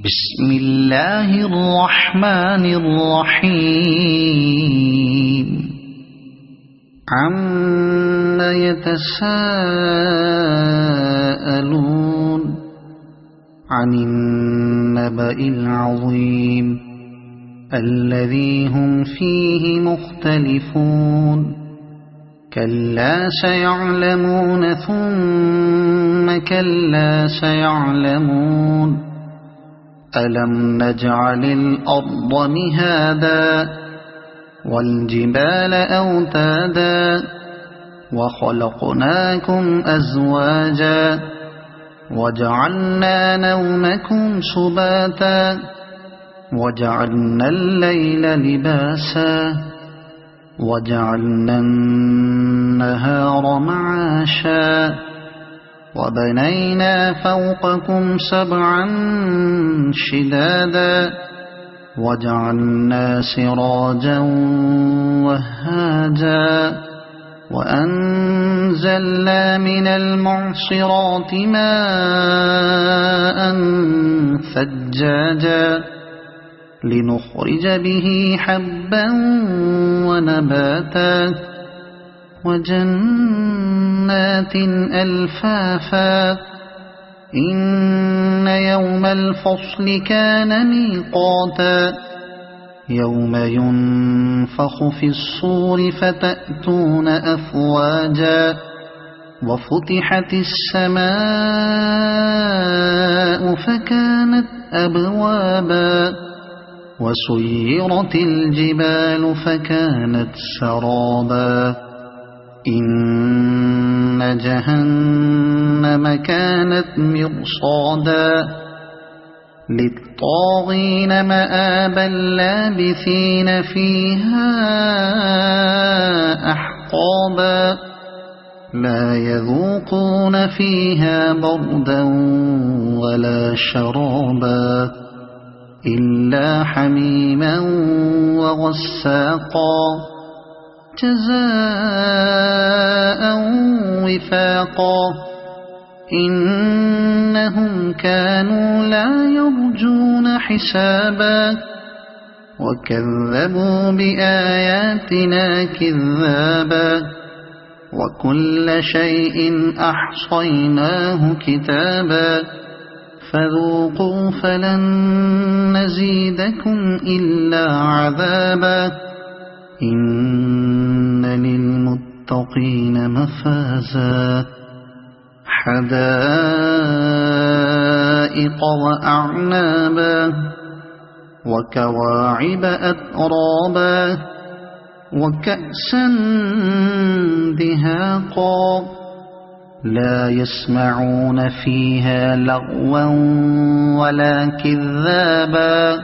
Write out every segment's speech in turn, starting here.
بسم الله الرحمن الرحيم عما يتساءلون عن النبأ العظيم الذي هم فيه مختلفون كلا سيعلمون ثم كلا سيعلمون ألم نجعل الأرض مهادا والجبال أوتادا وخلقناكم أزواجا وجعلنا نومكم سباتا وجعلنا الليل لباسا وجعلنا النهار معاشا وبنينا فوقكم سبعا شدادا وجعلنا سراجا وهاجا وأنزلنا من المعصرات ماء ثجاجا لنخرج به حبا ونباتا وجنات ألفافا إن يوم الفصل كان ميقاتا يوم ينفخ في الصور فتأتون أفواجا وفتحت السماء فكانت أبوابا وسيرت الجبال فكانت سرابا إن جهنم كانت مرصادا للطاغين مآبا لابثين فيها أحقابا لا يذوقون فيها بردا ولا شرابا إلا حميما وغساقا جزاء وفاقا إنهم كانوا لا يرجون حسابا وكذبوا بآياتنا كذابا وكل شيء أحصيناه كتابا فذوقوا فلن نزيدكم إلا عذابا إن للمتقين مفازا حدائق وأعنابا وكواعب أترابا وكأسا دهاقا لا يسمعون فيها لغوا ولا كذابا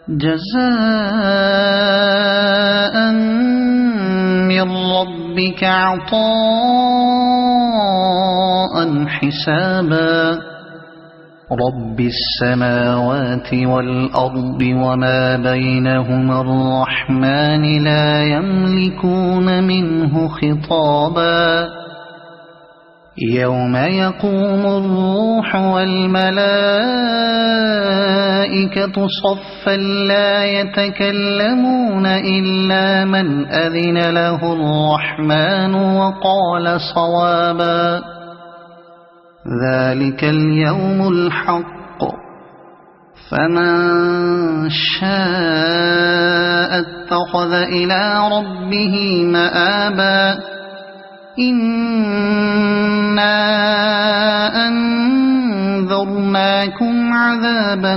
جزاء من ربك عطاء حسابا رب السماوات والأرض وما بينهما الرحمن لا يملكون منه خطابا يوم يقوم الروح والملائكة صفا لا يتكلمون إلا من أذن له الرحمن وقال صوابا ذلك اليوم الحق فمن شاء اتخذ إلى ربه مآبا إنا أنذرناكم عذابا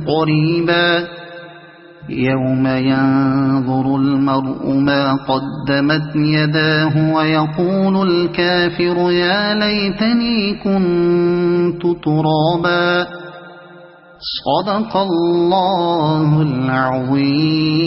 قريبا يوم ينظر المرء ما قدمت يداه ويقول الكافر يا ليتني كنت ترابا صدق الله العظيم.